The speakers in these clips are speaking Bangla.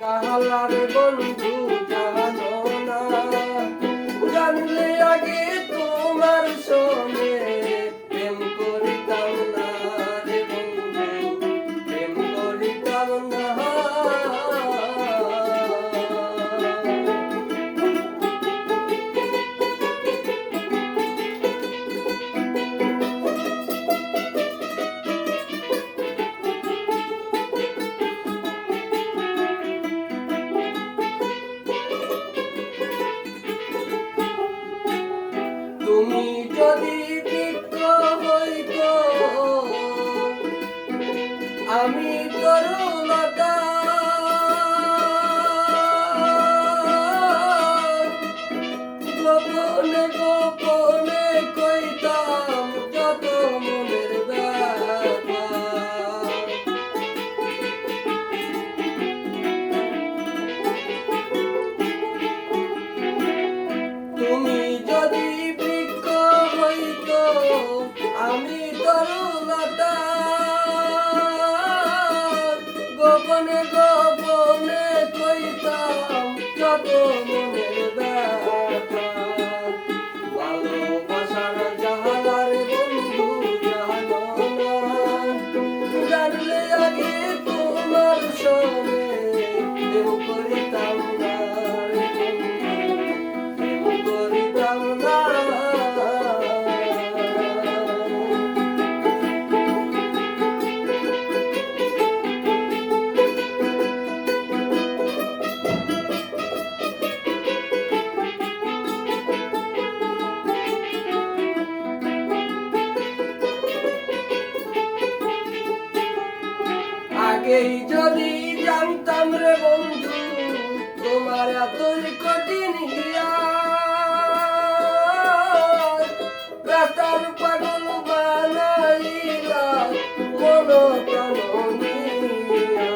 কাহালার বন্ধু জানো না, জানলে আগে তোমার সঙ্গে প্রেম করিতাম না রে বন্ধু, প্রেম করিতাম না। তুমি যদি বৃক্ষ হইত আমি তরুলতা, গোপনে গোপনে কইতাম যত মনের ব্যথা। তুমি যদি বৃক্ষ হইত আমি তরুলতা, গোপনে গোপনে কইতাম যত মনের ব্যথা। ভালোবাসার জাহালার বন্ধু জানো না, জানলে আগে তোমার সঙ্গে প্রেম করিতাম না রে বন্ধু, প্রেম করিতাম না। আগেই যদি জানতাম রে বন্ধু তোমার এতই কঠিন হিয়া, রাস্তার পাগল বানাইলা মন প্রাণ নিয়া।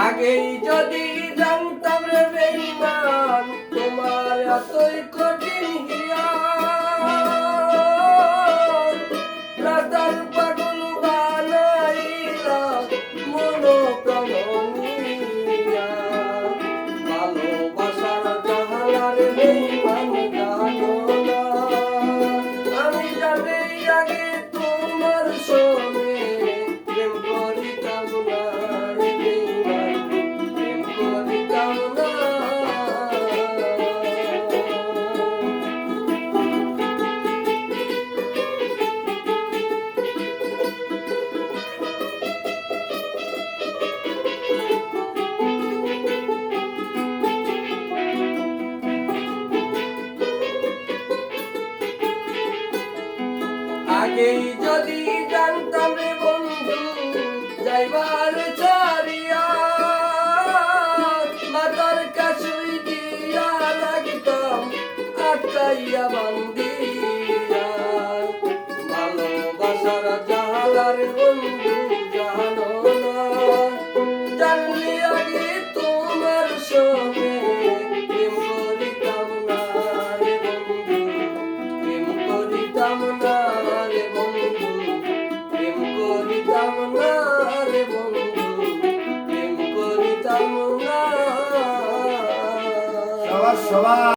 আগেই যদি জানতাম রে বেঈমান তোমার এতই কঠিন হিয়া, রাতার পাগল বানাইলা মন প্রাণ নিয়া। ভালোবাসার জাহালার বেঈমান জানো না, আমি জানি আগে তোমার সঙ্গে প্রেম করিতাম না রে বেঈমান, প্রেম করিতাম না। আগেই যদি জানতাম রে বন্ধু যাইবার ছাড়িয়া, মাতার কাছুই দিয়া লাগিতাম আটকাইয়া বান্দিয়া। ভালোবাসার জাহালার বন্ধু জানো না, জানলে আগে তোমার সঙ্গে প্রেম করিতাম না রে বন্ধু, প্রেম করিতাম না রে বন্ধু, প্রেম করিতাম না রে বন্ধু, প্রেম করিতাম না।